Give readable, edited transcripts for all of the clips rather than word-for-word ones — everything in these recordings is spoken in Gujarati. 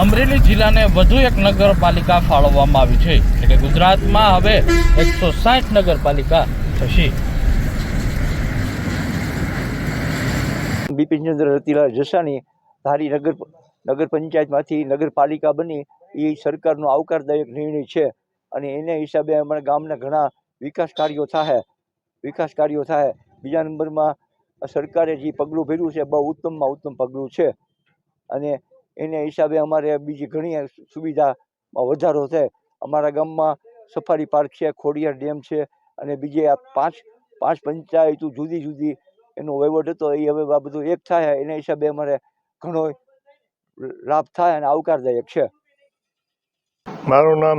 અમરેલી જિલ્લાને વધુ એક નગરપાલિકા ફાળવવામાં આવી છે, એટલે કે ગુજરાતમાં હવે 160 નગરપાલિકા થશે. બિપિનચંદ્ર રતિલાલ જસાણી ધારી નગર પંચાયતમાંથી નગરપાલિકા બની એ સરકારનો આવકારદાયક નિર્ણય છે અને એને હિસાબે અમારા ગામના ઘણા વિકાસ કાર્યો થાય. બીજા નંબરમાં સરકારે જે પગલું ભર્યું છે બહુ ઉત્તમમાં ઉત્તમ પગલું છે અને એને હિસાબે અમારે બીજી ઘણી સુવિધામાં વધારો થાય. અમારા ગામમાં સફારી પાર્ક છે, ખોડિયાર ડેમ છે અને બીજે આ પાંચ પંચાયતો જુદી જુદી એનો વહીવટ હતો એ હવે આ બધું એક થાય. એના હિસાબે અમારે ઘણો લાભ થાય અને આવકારદાયક છે. મારું નામ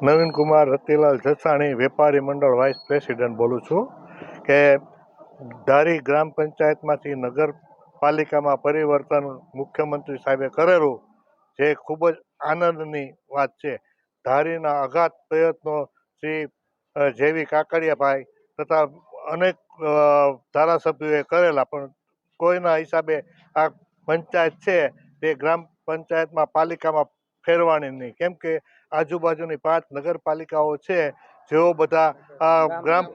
નવીન કુમાર રતિલાલ જસાણી, વેપારી મંડળ વાઇસ પ્રેસિડેન્ટ બોલું છું. કે ધારી ગ્રામ પંચાયતમાંથી નગરપાલિકામાં પરિવર્તન મુખ્યમંત્રી સાહેબે કરેલું, જે ખૂબ જ આનંદની વાત છે. ધારીના અઘાત પ્રયત્નો શ્રી જેવી કાકડિયાભાઈ તથા અનેક ધારાસભ્યોએ કરેલા, પણ કોઈના હિસાબે આ પંચાયત છે તે ગ્રામ પંચાયતમાં પાલિકામાં ફેરવાની નહીં, કેમ કે આજુબાજુની 5 નગરપાલિકાઓ છે જેઓ બધા ગ્રામ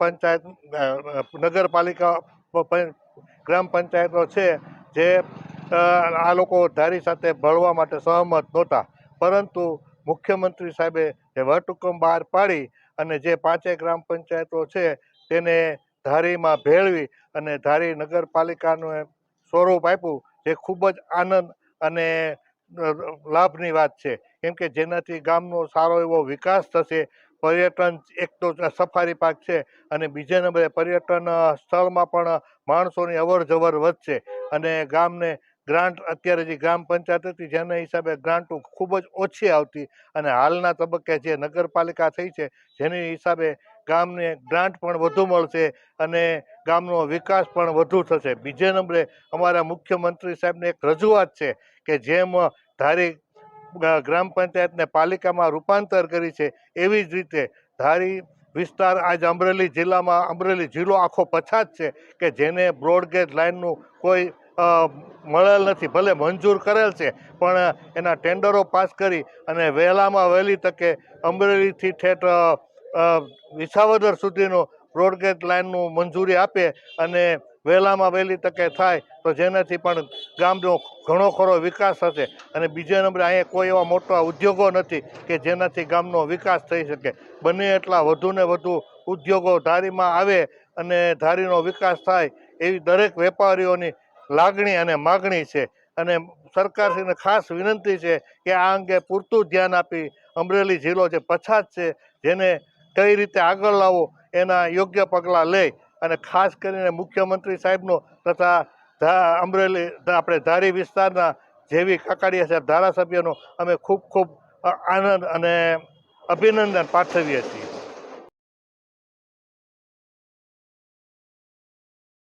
પંચાયતો છે જે આ લોકો ધારી સાથે ભળવા માટે સહમત નહોતા, પરંતુ મુખ્યમંત્રી સાહેબે જે વટહુકમ બહાર પાડી અને જે 5 ગ્રામ પંચાયતો છે તેને ધારીમાં ભેળવી અને ધારી નગરપાલિકાનું સ્વરૂપ આપ્યું, જે ખૂબ જ આનંદ અને લાભની વાત છે. કેમ કે જેનાથી ગામનો સારો એવો વિકાસ થશે. પર્યટન, એક તો સફારી પાર્ક છે અને બીજા નંબરે પર્યટન સ્થળમાં પણ માણસોની અવર જવર વધશે અને ગામને ગ્રાન્ટ, અત્યારે જે ગ્રામ પંચાયત હતી જેના હિસાબે ગ્રાન્ટો ખૂબ જ ઓછી આવતી અને હાલના તબક્કે જે નગરપાલિકા થઈ છે જેની હિસાબે ગામને ગ્રાન્ટ પણ વધુ મળશે અને ગામનો વિકાસ પણ વધુ થશે. બીજા નંબરે અમારા મુખ્યમંત્રી સાહેબને એક રજૂઆત છે કે જેમ ધારી ગ્રામ પંચાયતને પાલિકામાં રૂપાંતર કરી છે, એવી જ રીતે ધારી વિસ્તાર આજ અમરેલી જિલ્લામાં, અમરેલી જિલ્લો આખો પછાત છે કે જેને બ્રોડગેજ લાઇનનું કોઈ મળેલ નથી. ભલે મંજૂર કરેલ છે પણ એના ટેન્ડરો પાસ કરી અને વહેલામાં વહેલી તકે અમરેલીથી ઠેઠ વિસાવદર સુધીનો બ્રોડગેજ લાઇનનું મંજૂરી આપે અને વહેલામાં વહેલી તકે થાય તો જેનાથી પણ ગામનો ઘણો ખરો વિકાસ થશે. અને બીજા નંબરે અહીંયા કોઈ એવા મોટા ઉદ્યોગો નથી કે જેનાથી ગામનો વિકાસ થઈ શકે. બને એટલા વધુ ને વધુ ઉદ્યોગો ધારીમાં આવે અને ધારીનો વિકાસ થાય એવી દરેક વેપારીઓની લાગણી અને માગણી છે. અને સરકારશ્રીને ખાસ વિનંતી છે કે આ અંગે પૂરતું ધ્યાન આપી અમરેલી જિલ્લો જે પછાત છે જેને કઈ રીતે આગળ લાવવો એના યોગ્ય પગલાં લે અને ખાસ કરીને મુખ્યમંત્રી સાહેબનો તથા અમરેલી આપણે ધારી વિસ્તારના જેવી કાકડિયા સાહેબ ધારાસભ્યનો અમે ખૂબ ખૂબ આનંદ અને અભિનંદન પાઠવીએ છીએ.